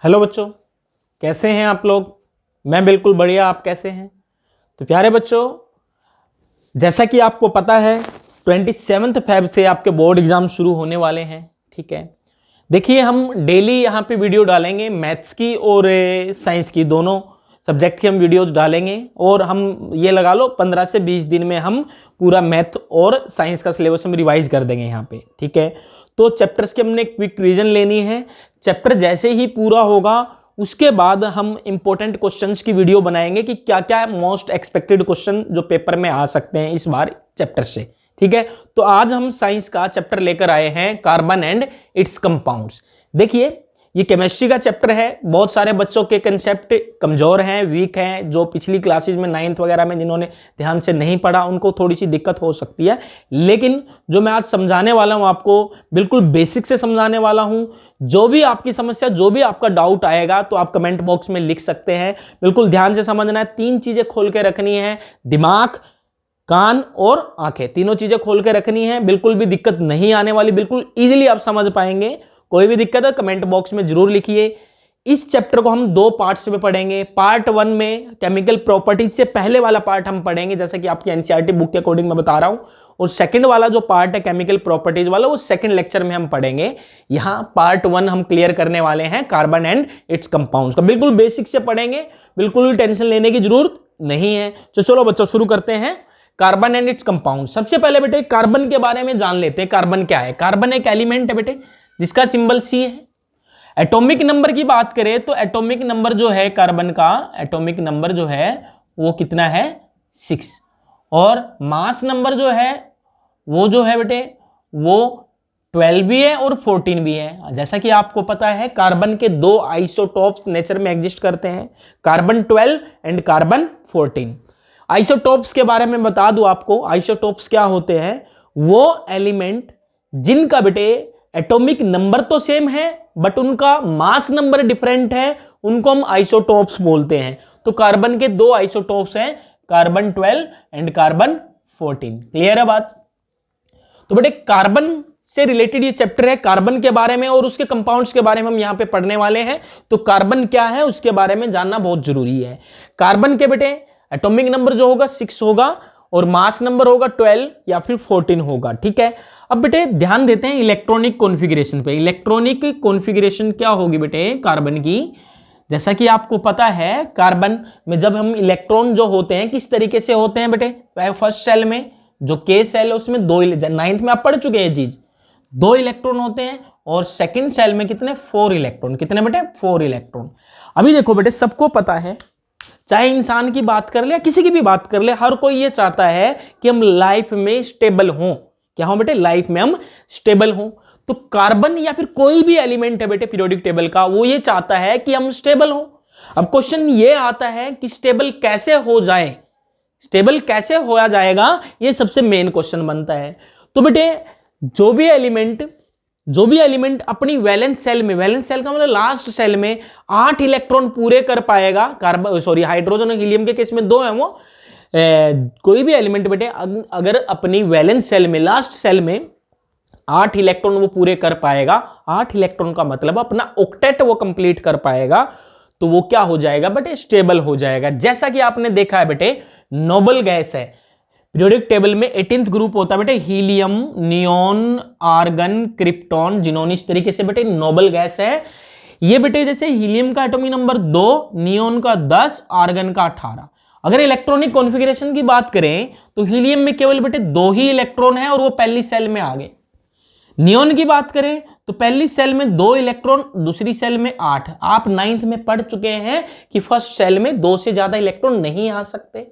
Hello बच्चों, कैसे हैं आप लोग। मैं बिल्कुल बढ़िया। आप कैसे हैं? तो प्यारे बच्चों, जैसा कि आपको पता है 27 फेब से आपके बोर्ड एग्जाम शुरू होने वाले हैं। ठीक है, देखिए हम डेली यहाँ पे वीडियो डालेंगे, मैथ्स की और साइंस की, दोनों सब्जेक्ट की हम वीडियोज डालेंगे। और हम ये लगा लो 15 से 20 दिन में हम पूरा मैथ और साइंस का सिलेबस हम रिवाइज कर देंगे यहाँ पे। ठीक है, तो चैप्टर्स की हमने क्विक रिवीजन लेनी है। चैप्टर जैसे ही पूरा होगा उसके बाद हम इंपॉर्टेंट क्वेश्चंस की वीडियो बनाएंगे कि क्या क्या मोस्ट एक्सपेक्टेड क्वेश्चन जो पेपर में आ सकते हैं इस बार चैप्टर से। ठीक है, तो आज हम साइंस का चैप्टर लेकर आए हैं कार्बन एंड इट्स कंपाउंड्स। देखिए ये केमिस्ट्री का चैप्टर है। बहुत सारे बच्चों के कंसेप्ट कमजोर हैं, वीक हैं, जो पिछली क्लासेज में 9th वगैरह में जिन्होंने ध्यान से नहीं पढ़ा उनको थोड़ी सी दिक्कत हो सकती है। लेकिन जो मैं आज समझाने वाला हूं आपको बिल्कुल बेसिक से समझाने वाला हूं। जो भी आपकी समस्या, जो भी आपका डाउट आएगा तो आप कमेंट बॉक्स में लिख सकते हैं। बिल्कुल ध्यान से समझना है। 3 चीजें खोल के रखनी है, दिमाग, कान और आंखें, तीनों चीजें खोल के रखनी है। बिल्कुल भी दिक्कत नहीं आने वाली, बिल्कुल इजीली आप समझ पाएंगे। कोई भी दिक्कत है कमेंट बॉक्स में जरूर लिखिए। इस चैप्टर को हम 2 पार्ट्स में पढ़ेंगे। पार्ट 1 में केमिकल प्रॉपर्टीज से पहले वाला पार्ट हम पढ़ेंगे, जैसे कि आपकी एनसीईआरटी बुक के अकॉर्डिंग मैं बता रहा हूं। और सेकंड वाला जो पार्ट है केमिकल प्रॉपर्टीज वाला, वो सेकंड लेक्चर में हम पढ़ेंगे। यहां पार्ट 1 हम क्लियर करने वाले हैं कार्बन एंड इट्स कंपाउंड्स का। बिल्कुल बेसिक से पढ़ेंगे, बिल्कुल भी टेंशन लेने की जरूरत नहीं है। तो चलो बच्चों शुरू करते हैं। Carbon and its compound. सबसे पहले बेटे कार्बन के बारे में जान लेते हैं। कार्बन क्या है? कार्बन एक एलिमेंट है बेटे जिसका सिंबल सी है। एटॉमिक नंबर की बात करें तो एटॉमिक नंबर जो है कार्बन का, एटॉमिक नंबर जो है वो कितना है? 6। और मास नंबर जो है वो जो है बेटे वो 12 भी है और 14 भी है। जैसा कि आपको पता है कार्बन के 2 आइसोटोप्स नेचर में एग्जिस्ट करते हैं, कार्बन 12 एंड कार्बन 14। आइसोटोप्स के बारे में बता दूं आपको, आइसोटोप्स क्या होते हैं? वो एलिमेंट जिनका बेटे एटॉमिक नंबर तो सेम है बट उनका मास नंबर डिफरेंट है, उनको हम आइसोटोप्स बोलते हैं। तो कार्बन के 2 आइसोटोप्स हैं, कार्बन 12 एंड कार्बन 14। क्लियर है बात? तो बेटे कार्बन से रिलेटेड ये चैप्टर है, कार्बन के बारे में और उसके कंपाउंड्स के बारे में हम यहां पे पढ़ने वाले हैं। तो कार्बन क्या है उसके बारे में जानना बहुत जरूरी है। कार्बन के बेटे एटॉमिक नंबर जो होगा 6 होगा और मास नंबर होगा 12 या फिर 14 होगा। ठीक है, अब बेटे ध्यान देते हैं इलेक्ट्रॉनिक कॉन्फ़िगरेशन पे। इलेक्ट्रॉनिक कॉन्फ़िगरेशन क्या होगी बेटे कार्बन की? जैसा कि आपको पता है कार्बन में जब हम इलेक्ट्रॉन जो होते हैं किस तरीके से होते हैं बेटे? फर्स्ट सेल में जो के सेल है उसमें 2, 9th में आप पढ़ चुके हैं ये चीज, 2 इलेक्ट्रॉन होते हैं। और सेकेंड सेल में कितने? 4 इलेक्ट्रॉन। कितने बेटे? 4 इलेक्ट्रॉन। अभी देखो बेटे सबको पता है, चाहे इंसान की बात कर ले या किसी की भी बात कर ले, हर कोई ये चाहता है कि हम लाइफ में स्टेबल हों। क्या हो बेटे? लाइफ में हम स्टेबल हों। तो कार्बन या फिर कोई भी एलिमेंट है बेटे पीरियोडिक टेबल का, वो ये चाहता है कि हम स्टेबल हों। अब क्वेश्चन ये आता है कि स्टेबल कैसे हो जाए, स्टेबल कैसे होया जाएगा, ये सबसे मेन क्वेश्चन बनता है। तो बेटे जो भी एलिमेंट अपनी वैलेंस सेल में, वैलेंस सेल का मतलब लास्ट सेल में 8 इलेक्ट्रॉन पूरे कर पाएगा, हाइड्रोजन और हीलियम के केस में 2 है वो, कोई भी एलिमेंट बेटे अगर अपनी वैलेंस सेल में लास्ट सेल में 8 इलेक्ट्रॉन वो पूरे कर पाएगा, 8 इलेक्ट्रॉन का मतलब अपना ऑक्टेट वो कंप्लीट कर पाएगा, तो वो क्या हो जाएगा बेटे? स्टेबल हो जाएगा। जैसा कि आपने देखा है बेटे नोबल गैस है पीरियोडिक टेबल में 18th ग्रुप होता है बेटे, helium, neon, argon, krypton, xenon, इस तरीके से बेटे नोबल गैस है ये बेटे। जैसे हीलियम का एटॉमिक नंबर 2, नियोन का 10, आर्गन का 18। अगर इलेक्ट्रॉनिक कॉन्फ़िगरेशन की बात करें तो हीलियम में केवल बेटे 2 ही इलेक्ट्रॉन है और वो पहली सेल में आ गए। नियोन की बात करें तो पहली सेल में 2 इलेक्ट्रॉन, दूसरी सेल में 8। आप 9th में पढ़ चुके हैं कि फर्स्ट सेल में 2 से ज्यादा इलेक्ट्रॉन नहीं आ सकते।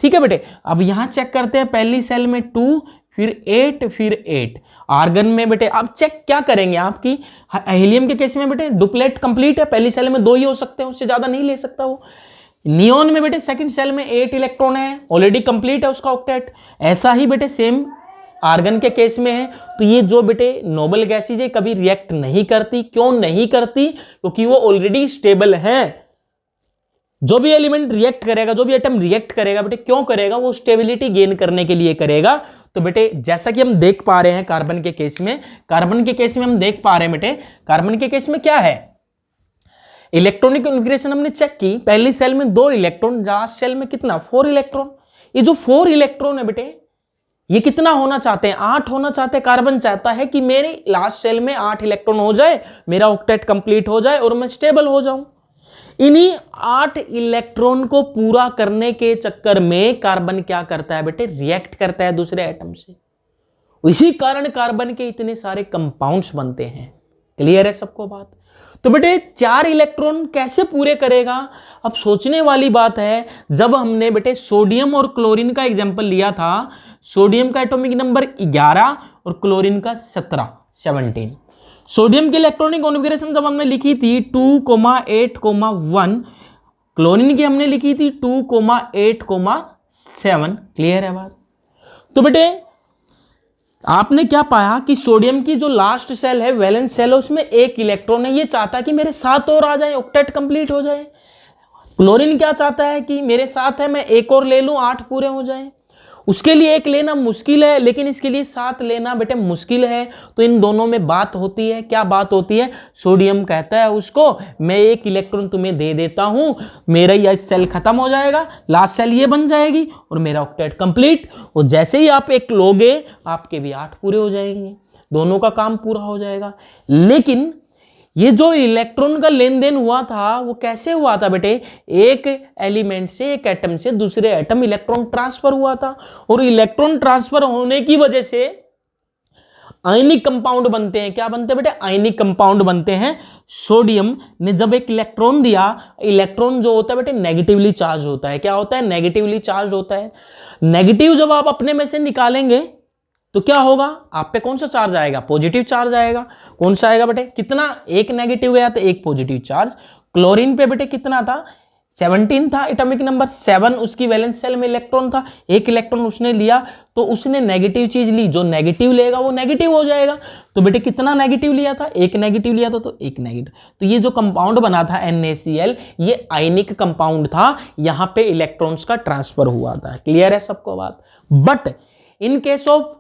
ठीक है बेटे, अब यहां चेक करते हैं पहली सेल में 2, फिर 8, फिर 8। आर्गन में बेटे अब चेक क्या करेंगे आपकी, हीलियम के केस में बेटे डुप्लेट कंप्लीट है, पहली सेल में 2 ही हो सकते हैं, उससे ज्यादा नहीं ले सकता वो। नियोन में बेटे सेकंड सेल में 8 इलेक्ट्रॉन है, ऑलरेडी कंप्लीट है उसका ऑक्टेट। ऐसा ही बेटे सेम आर्गन के केस में है। तो ये जो बेटे नोबल गैसेज है कभी रिएक्ट नहीं करती। क्यों नहीं करती? क्योंकि वो ऑलरेडी स्टेबल है। जो भी एलिमेंट रिएक्ट करेगा, जो भी एटम रिएक्ट करेगा बेटे, क्यों करेगा? वो स्टेबिलिटी गेन करने के लिए करेगा। तो बेटे जैसा कि हम देख पा रहे हैं कार्बन के केस में, हम देख पा रहे हैं बेटे कार्बन के केस में क्या है, इलेक्ट्रॉनिक कॉन्फ़िगरेशन हमने चेक की, पहली सेल में 2 इलेक्ट्रॉन, लास्ट सेल में कितना 4 इलेक्ट्रॉन। ये जो 4 इलेक्ट्रॉन है बेटे, ये कितना होना चाहते हैं, 8 होना चाहते हैं। कार्बन चाहता है कि मेरे लास्ट सेल में 8 इलेक्ट्रॉन हो जाए, मेरा ऑक्टेट कंप्लीट हो जाए और मैं स्टेबल हो जाऊं। इन्हीं 8 इलेक्ट्रॉन को पूरा करने के चक्कर में कार्बन क्या करता है बेटे, रिएक्ट करता है दूसरे एटम से। इसी कारण कार्बन के इतने सारे कंपाउंड्स बनते हैं। क्लियर है सबको बात? तो बेटे 4 इलेक्ट्रॉन कैसे पूरे करेगा? अब सोचने वाली बात है, जब हमने बेटे सोडियम और क्लोरीन का एग्जांपल लिया था, सोडियम का एटॉमिक नंबर 11 और क्लोरीन का 17। सोडियम की इलेक्ट्रॉनिक कॉन्फ़िगरेशन जब हमने लिखी थी 2,8,1, क्लोरीन की हमने लिखी थी 2,8,7। क्लियर है बात? तो बेटे आपने क्या पाया कि सोडियम की जो लास्ट सेल है, वैलेंस सेल है, उसमें 1 इलेक्ट्रॉन है। ये चाहता है कि मेरे 7 और आ जाए, ऑक्टेट कंप्लीट हो जाए। क्लोरीन क्या चाहता है कि मेरे साथ है, मैं 1 और ले लूं, 8 पूरे हो जाए। उसके लिए 1 लेना मुश्किल है, लेकिन इसके लिए 7 लेना बेटे मुश्किल है। तो इन दोनों में बात होती है। क्या बात होती है? सोडियम कहता है उसको, मैं 1 इलेक्ट्रॉन तुम्हें दे देता हूं, मेरा यह सेल खत्म हो जाएगा, लास्ट सेल ये बन जाएगी और मेरा ऑक्टेट कंप्लीट। और जैसे ही आप 1 लोगे, आपके भी 8 पूरे हो जाएंगे, दोनों का काम पूरा हो जाएगा। लेकिन ये जो इलेक्ट्रॉन का लेन देन हुआ था, वो कैसे हुआ था बेटे? एक एलिमेंट से, एक एटम से दूसरे एटम इलेक्ट्रॉन ट्रांसफर हुआ था। और इलेक्ट्रॉन ट्रांसफर होने की वजह से आयनिक कंपाउंड बनते हैं। क्या बनते हैं बेटे? आयनिक कंपाउंड बनते हैं। सोडियम ने जब एक इलेक्ट्रॉन दिया, इलेक्ट्रॉन जो होता है बेटे नेगेटिवली चार्ज होता है। क्या होता है? नेगेटिवली चार्ज होता है। नेगेटिव जब आप अपने में से निकालेंगे तो क्या होगा? आप पे कौन सा चार्ज आएगा? पॉजिटिव चार्ज आएगा। कौन सा आएगा बेटे? कितना? 1 नेगेटिव गया तो 1 पॉजिटिव चार्ज। क्लोरीन पे बेटे कितना था? 17 था एटॉमिक नंबर 7। उसकी वैलेंस सेल में इलेक्ट्रॉन था, 1 इलेक्ट्रॉन उसने लिया, तो उसने नेगेटिव चीज ली। जो नेगेटिव लेगा वो नेगेटिव हो जाएगा। तो बेटे कितना नेगेटिव लिया था? 1 नेगेटिव लिया था, तो 1 नेगेटिव। तो ये जो कंपाउंड बना था NaCl, ये आयनिक कंपाउंड था। यहां पे इलेक्ट्रॉन्स का ट्रांसफर हुआ था। क्लियर है सबको बात? But in case of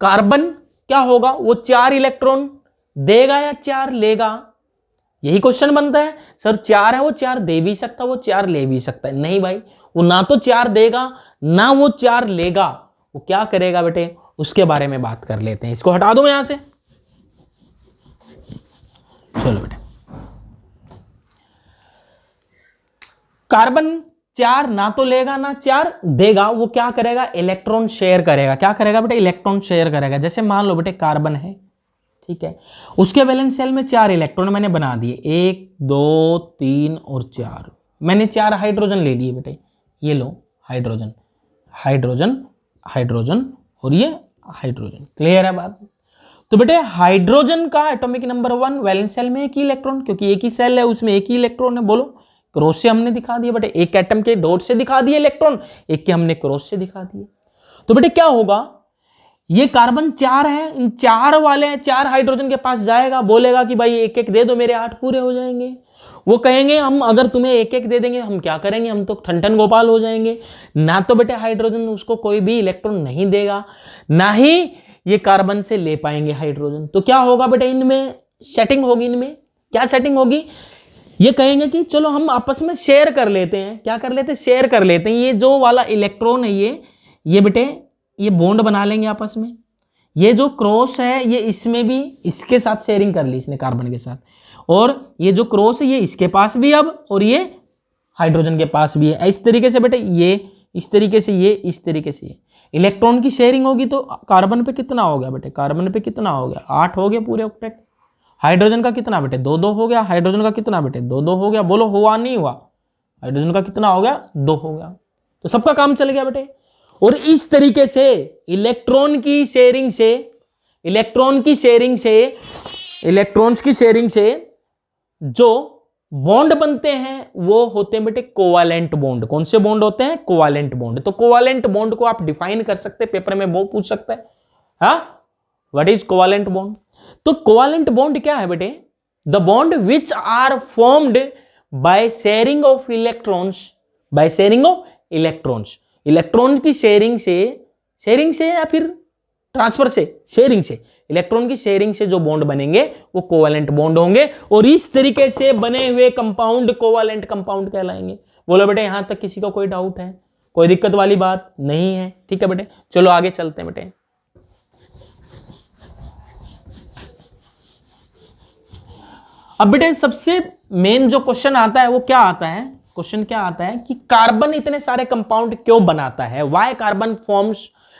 carbon क्या होगा? वो 4 इलेक्ट्रॉन देगा या 4 लेगा? यही क्वेश्चन बनता है। सर 4 है, वो 4 दे भी सकता, वो 4 ले भी सकता है। नहीं भाई, वो ना तो 4 देगा ना वो 4 लेगा। वो क्या करेगा बेटे, उसके बारे में बात कर लेते हैं। इसको हटा दो यहां से। चलो बेटे, कार्बन 4 ना तो लेगा ना 4 देगा। वो क्या करेगा? इलेक्ट्रॉन शेयर करेगा। क्या करेगा बेटे? इलेक्ट्रॉन शेयर करेगा। जैसे मान लो बेटे कार्बन है, ठीक है, उसके वैलेंस सेल में 4 इलेक्ट्रॉन मैंने बना दिए, 1 2 3 और 4। मैंने 4 हाइड्रोजन ले लिए बेटे। ये लो हाइड्रोजन, हाइड्रोजन, हाइड्रोजन और ये हाइड्रोजन। क्लियर है बात? तो बेटे हाइड्रोजन का एटॉमिक नंबर 1, वैलेंस सेल में 1 ही इलेक्ट्रॉन, क्योंकि एक ही सेल है उसमें 1 ही इलेक्ट्रॉन है। बोलो, क्रॉस से हमने दिखा दिया बेटे, एक एटम के डॉट से दिखा दिए इलेक्ट्रॉन, एक के हमने क्रॉस से दिखा दिए। तो बेटे क्या होगा? ये कार्बन 4 है, इन 4 वाले 4 हाइड्रोजन के पास जाएगा, बोलेगा कि भाई 1-1 दे दो, मेरे 8 पूरे हो जाएंगे। वो कहेंगे हम अगर तुम्हें 1-1 दे देंगे, हम क्या करेंगे, हम तो ठन गोपाल हो जाएंगे। ना तो बेटे हाइड्रोजन उसको कोई भी इलेक्ट्रॉन नहीं देगा, ना ही ये कार्बन से ले पाएंगे हाइड्रोजन। तो क्या होगा बेटे? इनमें सेटिंग होगी। इनमें क्या सेटिंग होगी? ये कहेंगे कि चलो हम आपस में शेयर कर लेते हैं। क्या कर लेते हैं? शेयर कर लेते हैं। ये जो वाला इलेक्ट्रॉन है, ये बेटे ये बॉन्ड बना लेंगे आपस में। ये जो क्रॉस है, ये इसमें भी इसके साथ शेयरिंग कर ली इसने, कार्बन के साथ। और ये जो क्रॉस है, ये इसके पास भी अब, और ये हाइड्रोजन के पास भी है। इस तरीके से बेटे ये इस तरीके से, ये इस तरीके से ये इलेक्ट्रॉन की शेयरिंग होगी। तो कार्बन पे कितना हो गया बेटे? कार्बन पे कितना हो गया? 8 हो गया पूरे ऑक्टेट। हाइड्रोजन का कितना बेटे? 2-2 हो गया। हाइड्रोजन का कितना बेटे? 2-2 हो गया। बोलो हुआ नहीं हुआ? हाइड्रोजन का कितना हो गया? 2 हो गया। तो सबका काम चल गया बेटे। और इस तरीके से इलेक्ट्रॉन की शेयरिंग से, इलेक्ट्रॉन्स की शेयरिंग से जो बॉन्ड बनते हैं वो होते हैं बेटे कोवालेंट बॉन्ड। कौन से बॉन्ड होते हैं? Covalent bond. तो कोवालेंट बॉन्ड को आप डिफाइन कर सकते हैं, पेपर में वो पूछ सकता है, हाँ, व्हाट इज कोवालेंट बॉन्ड? तो कोवालेंट बॉन्ड क्या है बेटे? The bond which are formed by sharing of electrons, by sharing of electrons. Electron की शेयरिंग से या फिर ट्रांसफर से, शेयरिंग से, इलेक्ट्रॉन की शेयरिंग से जो बॉन्ड बनेंगे वो कोवैलेंट बॉन्ड होंगे और इस तरीके से बने हुए कंपाउंड कोवैलेंट कंपाउंड कहलाएंगे। बोलो बेटे यहां तक किसी का कोई डाउट है, कोई दिक्कत वाली बात नहीं है? ठीक है बेटे, चलो आगे चलते हैं बेटे। अब बेटे सबसे मेन जो क्वेश्चन आता है वो क्या आता है, क्वेश्चन क्या आता है कि कार्बन इतने सारे कंपाउंड क्यों बनाता है? Why carbon forms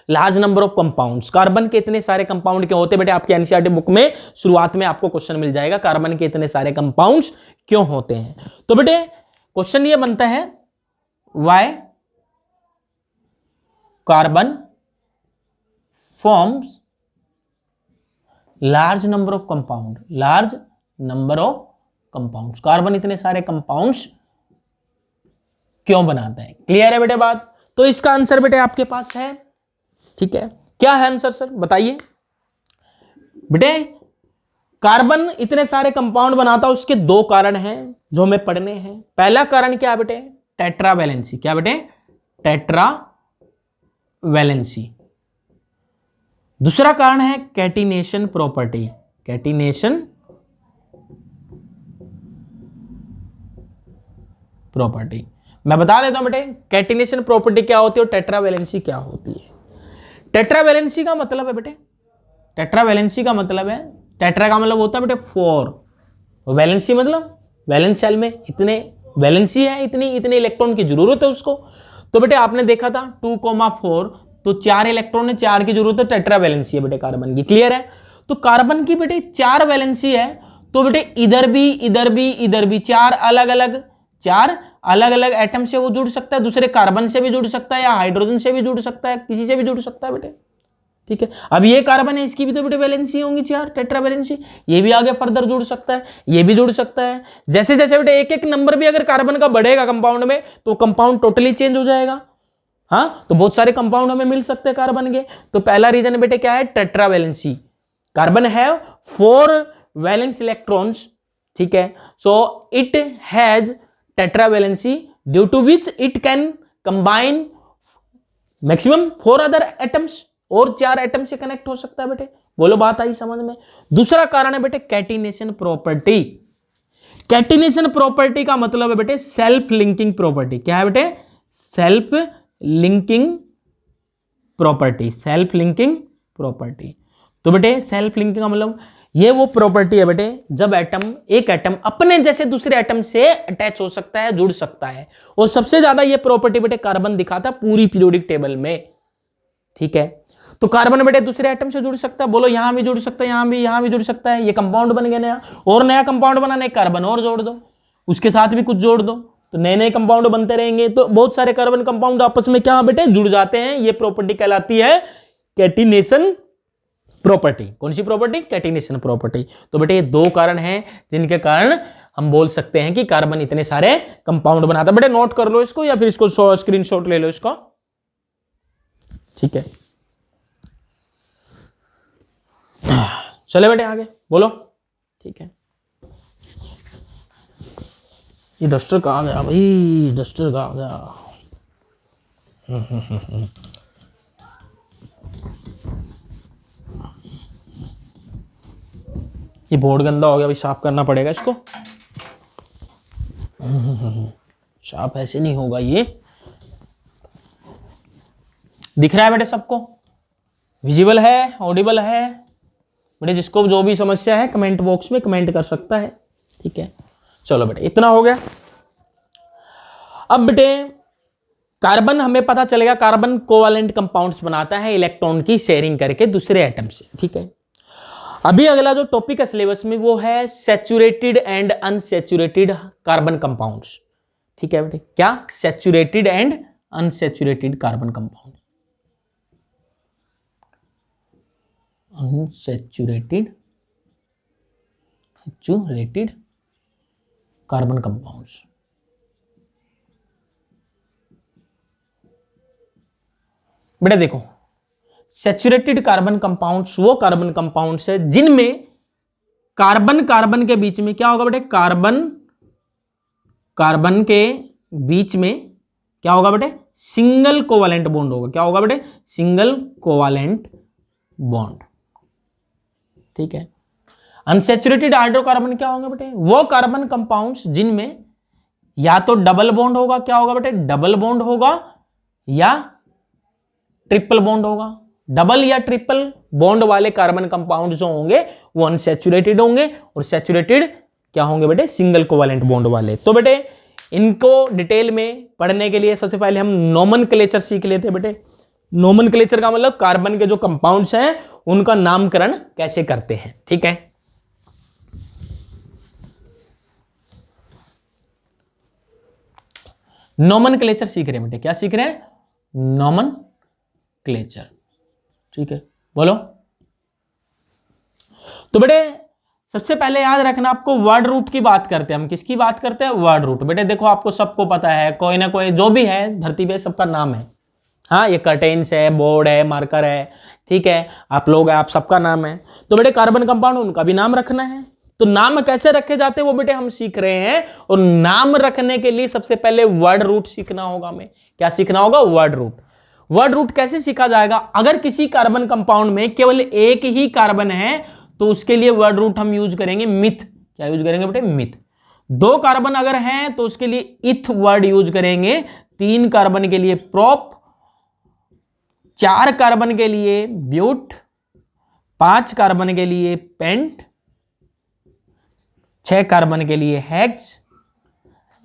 large number of compounds? Carbon के इतने सारे कंपाउंड क्यों होते हैं? बेटे आपके एनसीईआरटी बुक में शुरुआत में आपको क्वेश्चन मिल जाएगा कार्बन के इतने सारे कंपाउंड्स क्यों होते हैं। तो बेटे क्वेश्चन ये बनता है why carbon forms large number of compound, large number of compounds, carbon इतने सारे कंपाउंड्स क्यों बनाता है? क्लियर है बेटे बात? तो इसका आंसर बेटे आपके पास है, ठीक है। क्या है आंसर सर बताइए बेटे? कार्बन इतने सारे कंपाउंड बनाता है उसके दो कारण हैं जो हमें पढ़ने हैं। पहला कारण क्या है बेटे? टेट्रावैलेंसी। क्या बेटे? टेट्रावैलेंसी। दूसरा कारण है कैटिनेशन प्रॉपर्टी, कैटिनेशन प्रॉपर्टी। मैं बता देता हूं बेटे कैटिनेशन प्रॉपर्टी क्या होती है और टेट्रावैलेंसी क्या होती है। टेट्रावैलेंसी का मतलब है बेटे, टेट्रावैलेंसी का मतलब है, टेट्रा का मतलब होता है बेटे 4, वैलेंसी मतलब वैलेंस शेल में इतने वैलेंसी है, इतनी इतने इलेक्ट्रॉन की जरूरत है उसको। तो बेटे आपने देखा था 2,4 तो 4 इलेक्ट्रॉन है, 4 की जरूरत है, टेट्रावैलेंसी है बेटे कार्बन की। क्लियर है? तो कार्बन की बेटे 4 वैलेंसी है तो बेटे इधर भी इधर भी इधर भी 4 अलग अलग एटम से वो जुड़ सकता है, दूसरे कार्बन से भी जुड़ सकता है या हाइड्रोजन से भी जुड़ सकता है, किसी से भी जुड़ सकता है बेटे। ठीक है, अब ये कार्बन है इसकी भी तो बेटे वैलेंसी होंगी 4, टेट्रावैलेंसी। ये भी आगे फर्दर जुड़ सकता है, ये भी जुड़ सकता है। जैसे जैसे बेटे एक एक नंबर भी अगर कार्बन का बढ़ेगा कंपाउंड में तो कंपाउंड टोटली चेंज हो जाएगा। हाँ, तो बहुत सारे कंपाउंड हमें मिल सकते हैं कार्बन के। तो पहला रीजन बेटे क्या है? Tetravalency. Carbon have 4 valence electrons, ठीक है, so it has tetravalency due to which it can combine maximum 4 other atoms, और 4 एटम से कनेक्ट हो सकता है बेटे। बोलो बात आई समझ में? दूसरा कारण है बेटे कैटिनेशन प्रॉपर्टी। कैटिनेशन प्रॉपर्टी का मतलब है बेटे सेल्फ लिंकिंग प्रॉपर्टी। क्या है बेटे? Self linking property, self linking property. तो बेटे सेल्फ लिंकिंग का मतलब ये वो प्रॉपर्टी है बेटे जब एक एटम अपने जैसे दूसरे एटम से अटैच हो सकता है, जुड़ सकता है। और सबसे ज्यादा ये प्रॉपर्टी बेटे कार्बन दिखाता है पूरी पीरियोडिक टेबल में। ठीक है, तो कार्बन बेटे दूसरे एटम से जुड़ सकता है। बोलो यहां भी जुड़ सकता है, यहां भी जुड़ सकता है। ये कंपाउंड बन गया नया, और नया कंपाउंड बनाने कार्बन और जोड़ दो, उसके साथ भी कुछ जोड़ दो, तो नए नए कंपाउंड बनते रहेंगे। तो बहुत सारे कार्बन कंपाउंड आपस में क्या बेटे जुड़ जाते हैं। ये प्रॉपर्टी कहलाती है कैटिनेशन प्रॉपर्टी। कौन सी प्रॉपर्टी? Catenation property. तो बेटे ये दो कारण हैं जिनके कारण हम बोल सकते हैं कि कार्बन इतने सारे कंपाउंड बनाता है। बेटे नोट कर लो इसको या फिर इसको स्क्रीनशॉट ले लो इसको, ठीक है। चले बेटे आगे बोलो, ठीक है। ये डस्टर कहाँ गया भाई? डस्टर कहाँ गया? ये बोर्ड गंदा हो गया भाई, साफ करना पड़ेगा इसको। साफ ऐसे नहीं होगा। ये दिख रहा है बेटे सबको? विजिबल है, ऑडिबल है बेटे? जिसको जो भी समस्या है कमेंट बॉक्स में कमेंट कर सकता है, ठीक है। चलो बेटे इतना हो गया। अब बेटे कार्बन हमें पता चलेगा, कार्बन कोवैलेंट कंपाउंड्स बनाता है इलेक्ट्रॉन की शेयरिंग करके दूसरे एटम से, ठीक है। अभी अगला जो टॉपिक है सिलेबस में वो है saturated and unsaturated carbon compounds, ठीक है बेटे। क्या? Saturated and unsaturated carbon compound, unsaturated saturated carbon compounds. बेटा देखो, सैचुरेटेड कार्बन कंपाउंड्स वो कार्बन कंपाउंड्स है जिनमें कार्बन कार्बन के बीच में क्या होगा बेटे? कार्बन कार्बन के बीच में क्या होगा बेटे? सिंगल कोवैलेंट बॉन्ड होगा। क्या होगा बेटे? Single covalent bond. ठीक है, अनसैचुरेटेड हाइड्रोकार्बन क्या होंगे बेटे? वो कार्बन कंपाउंड्स जिनमें या तो डबल बॉन्ड होगा, क्या होगा बेटे? डबल बॉन्ड होगा या ट्रिपल बॉन्ड होगा। डबल या ट्रिपल बॉन्ड वाले कार्बन कंपाउंड जो होंगे वो अनसैचुरेटेड होंगे, और सैचुरेटेड क्या होंगे बेटे? सिंगल कोवेलेंट बॉन्ड वाले। तो बेटे इनको डिटेल में पढ़ने के लिए सबसे पहले हम नोमेनक्लेचर सीख लेते हैं बेटे। नोमेनक्लेचर का मतलब कार्बन के जो कंपाउंड्स हैं उनका नामकरण कैसे करते हैं। ठीक है, नोमेनक्लेचर सीख रहे हैं बेटे। क्या सीख रहे हैं? नोमेनक्लेचर। ठीक है, बोलो। तो बेटे सबसे पहले याद रखना आपको, वर्ड रूट की बात करते हैं हम। किसकी बात करते हैं? Word root. बेटे देखो आपको सबको पता है, कोई ना कोई जो भी है धरती पे सबका नाम है। हाँ, ये कर्टेन्स है, बोर्ड है, मार्कर है, ठीक है, आप लोग हैं, आप सबका नाम है। तो बेटे कार्बन कंपाउंड उनका भी नाम रखना है। तो नाम कैसे रखे जाते हैं वो बेटे हम सीख रहे हैं, और नाम रखने के लिए सबसे पहले वर्ड रूट सीखना होगा हमें। क्या सीखना होगा? Word root. वर्ड रूट कैसे सीखा जाएगा? अगर किसी कार्बन कंपाउंड में केवल एक ही कार्बन है तो उसके लिए वर्ड रूट हम यूज करेंगे मिथ। क्या यूज करेंगे बेटे? मिथ। दो कार्बन अगर हैं तो उसके लिए इथ वर्ड यूज करेंगे। तीन कार्बन के लिए प्रोप, चार कार्बन के लिए ब्यूट, पांच कार्बन के लिए पेंट, छह कार्बन के लिए हेक्स,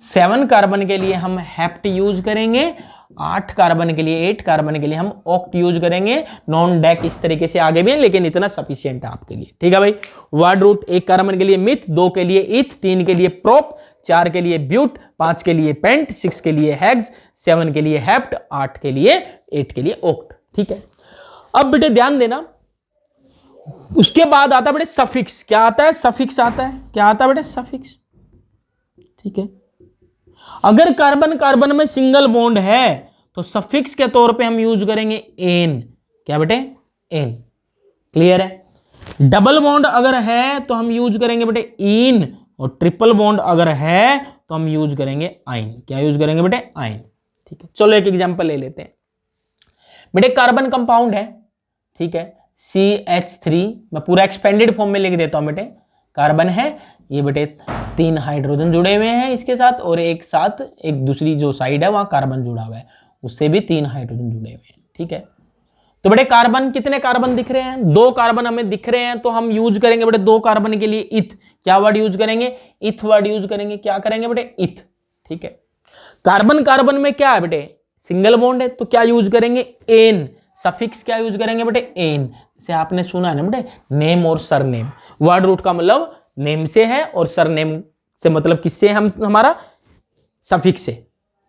7 कार्बन के लिए हम हेप्ट यूज करेंगे, 8 कार्बन के लिए, 8 कार्बन के लिए हम ऑक्ट यूज करेंगे। नॉन डेक इस तरीके से आगे भी है, लेकिन इतना सफिशिएंट है आपके लिए। ठीक है भाई, वर्ड रूट एक कार्बन के लिए मिथ, 2 के लिए इथ, 3 के लिए प्रोप, 4 के लिए ब्यूट, 5 के लिए पेंट, 6 के लिए हेक्स, 7 के लिए हेप्ट, 8 के लिए ऑक्ट। ठीक है, अब बेटे ध्यान देना, उसके बाद आता है बेटे सफिक्स। क्या आता है? सफिक्स आता है। क्या आता है बेटे? सफिक्स। ठीक है, अगर कार्बन कार्बन में सिंगल बॉन्ड है तो सफिक्स के तौर पे हम यूज करेंगे एन। क्या बेटे? एन। क्लियर है? डबल बॉन्ड अगर है तो हम यूज करेंगे बेटे इन, और ट्रिपल बॉन्ड अगर है तो हम यूज करेंगे आइन। क्या यूज करेंगे बेटे? आइन। ठीक है, चलो एक एग्जांपल ले लेते हैं बेटे। कार्बन कंपाउंड है, ठीक है, CH3, मैं पूरा एक्सपेंडेड फॉर्म में लिख देता हूं बेटे। कार्बन है, ये बेटे 3 हाइड्रोजन जुड़े हुए हैं इसके साथ, और एक साथ एक दूसरी जो साइड है वहां कार्बन जुड़ा हुआ है, उससे भी 3 हाइड्रोजन जुड़े हुए हैं। ठीक है, तो बेटे कार्बन, कितने कार्बन दिख रहे हैं? 2 कार्बन हमें दिख रहे हैं, तो हम यूज करेंगे बेटे 2 कार्बन के लिए इथ। क्या वर्ड यूज करेंगे? इथ वर्ड यूज करेंगे। क्या करेंगे बेटे? इथ। ठीक है, कार्बन कार्बन में क्या है बेटे? सिंगल बॉन्ड है, तो क्या यूज करेंगे? एन। सफिक्स क्या यूज करेंगे बेटे? एन। जैसे आपने सुना है ना बेटे, नेम और सरनेम। वर्ड रूट का मतलब नेम से है, और सरनेम से मतलब किससे? हम हमारा सफिक्स से।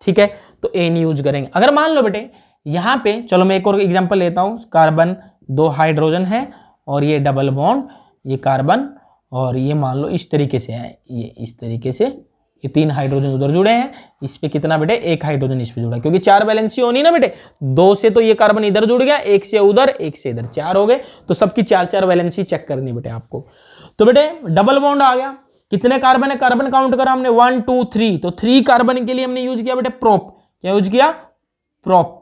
ठीक है, तो एन यूज करेंगे। अगर मान लो बेटे यहां पे, चलो मैं एक और एग्जांपल लेता हूं। कार्बन 2 हाइड्रोजन है, और ये डबल बॉन्ड, ये कार्बन, और ये मान लो इस तरीके से है, ये इस तरीके से, ये 3 हाइड्रोजन उधर जुड़े हैं। इस पे कितना बेटे? 1 हाइड्रोजन इस पे जुड़ा, क्योंकि 4 वैलेंसी होनी ना बेटे। 2 से तो ये कार्बन इधर जुड़ गया, 1 से उधर, 1 से इधर, 4 हो गए। तो सबकी 4-4 वैलेंसी चेक करनी बेटे आपको। तो बेटे डबल बॉन्ड आ गया, कितने कार्बन है? कार्बन काउंट करा हमने 1 2 3, तो 3 कार्बन के लिए हमने यूज किया बेटे प्रोप। क्या यूज किया? प्रोप।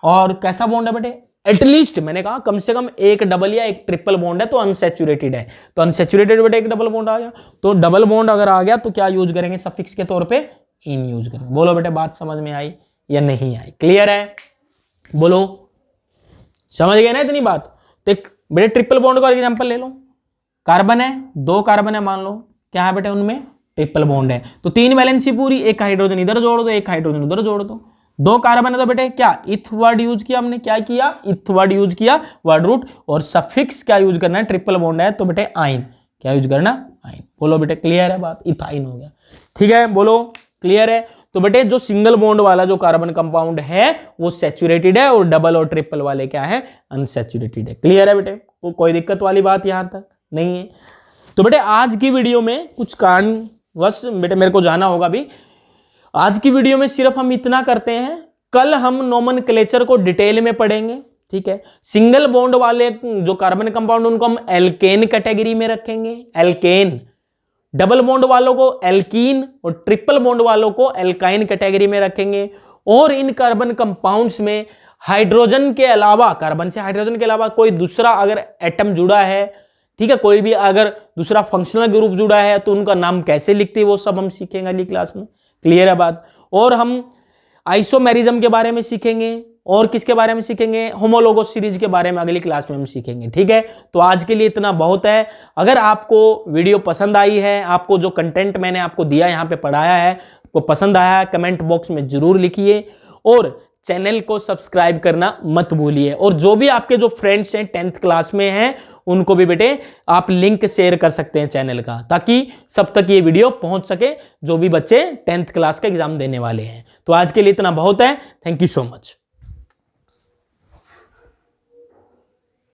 और कैसा बॉन्ड है बेटे? एटलीस्ट मैंने कहा कम से कम एक डबल या एक ट्रिपल बॉन्ड है, तो अनसैचुरेटेड है। तो अनसैचुरेटेड बेटे एक डबल बॉन्ड आ गया, तो डबल बॉन्ड अगर आ गया तो क्या यूज करेंगे? सफिक्स के तौर पे इन यूज करेंगे। बोलो बेटे बात समझ में आई या नहीं आई? क्लियर है? बोलो, समझ गए ना इतनी बात? तो बेटे ट्रिपल बॉन्ड का एग्जांपल ले लो। कार्बन है, 2 कार्बन है मान लो, क्या है बेटे उनमें? ट्रिपल बॉन्ड है, तो 3 वैलेंसी पूरी, 1 हाइड्रोजन इधर जोड़ दो, 1 हाइड्रोजन उधर जोड़ दो। 2 कार्बन है तो बेटे क्या? इथ वर्ड यूज किया हमने। क्या किया? इथ वर्ड यूज किया, वर्ड रूट। और सफिक्स क्या यूज करना है? ट्रिपल बॉन्ड है तो बेटे आइन। क्या यूज करना? आइन। बोलो बेटे क्लियर है बात? इथाइन हो गया। ठीक है, बोलो क्लियर है? तो बेटे जो सिंगल बॉन्ड वाला जो कार्बन कंपाउंड है वो सैचुरेटेड है, और डबल और ट्रिपल वाले क्या है? अनसैचुरेटेड है। क्लियर है बेटे? कोई दिक्कत वाली बात यहां तक नहीं है? तो बेटे आज की वीडियो में कुछ कारणवश बेटे मेरे को जाना होगा भी। आज की वीडियो में सिर्फ हम इतना करते हैं, कल हम नोमेनक्लेचर को डिटेल में पढ़ेंगे। ठीक है, सिंगल बॉन्ड वाले जो कार्बन कंपाउंड उनको हम एल्केन कैटेगरी में रखेंगे, एल्केन। डबल बॉन्ड वालों को एल्कीन, और ट्रिपल बॉन्ड वालों को एल्काइन कैटेगरी में रखेंगे। और इन कार्बन कंपाउंड्स में हाइड्रोजन के अलावा, कार्बन से हाइड्रोजन के अलावा कोई दूसरा अगर एटम जुड़ा है, ठीक है, कोई भी अगर दूसरा फंक्शनल ग्रुप जुड़ा है तो उनका नाम कैसे लिखते हैं वो सब हम सीखेंगे अगली क्लास में। क्लियर है बात। और हम आइसोमेरिज्म के बारे में सीखेंगे और किसके बारे में सीखेंगे, होमोलोगस सीरीज के बारे में अगली क्लास में हम सीखेंगे। ठीक है, तो आज के लिए इतना बहुत है। अगर आपको वीडियो पसंद आई है, आपको जो कंटेंट मैंने आपको दिया यहाँ पे पढ़ाया है आपको पसंद आया है, कमेंट बॉक्स में जरूर लिखिए और चैनल को सब्सक्राइब करना मत भूलिए। और जो भी आपके जो फ्रेंड्स हैं 10th क्लास में हैं उनको भी बेटे आप लिंक शेयर कर सकते हैं चैनल का, ताकि सब तक ये वीडियो पहुंच सके जो भी बच्चे 10th क्लास का एग्जाम देने वाले हैं। तो आज के लिए इतना बहुत है। Thank you so much.